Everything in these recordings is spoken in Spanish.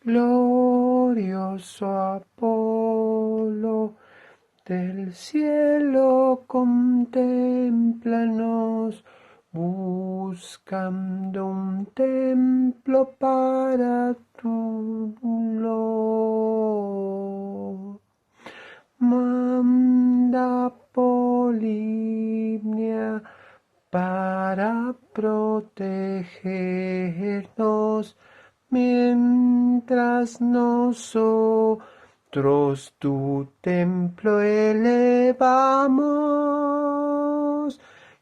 Glorioso Apolo, del cielo contémplanos, buscando un templo para tu gloria. Manda Polimnia para protegernos, mientras nosotros tu templo elevamos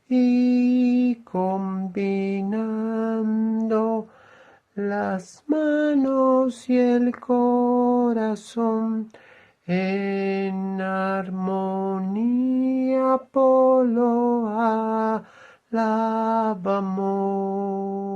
y combinando las manos y el corazón en armonía, Apolo alabamos.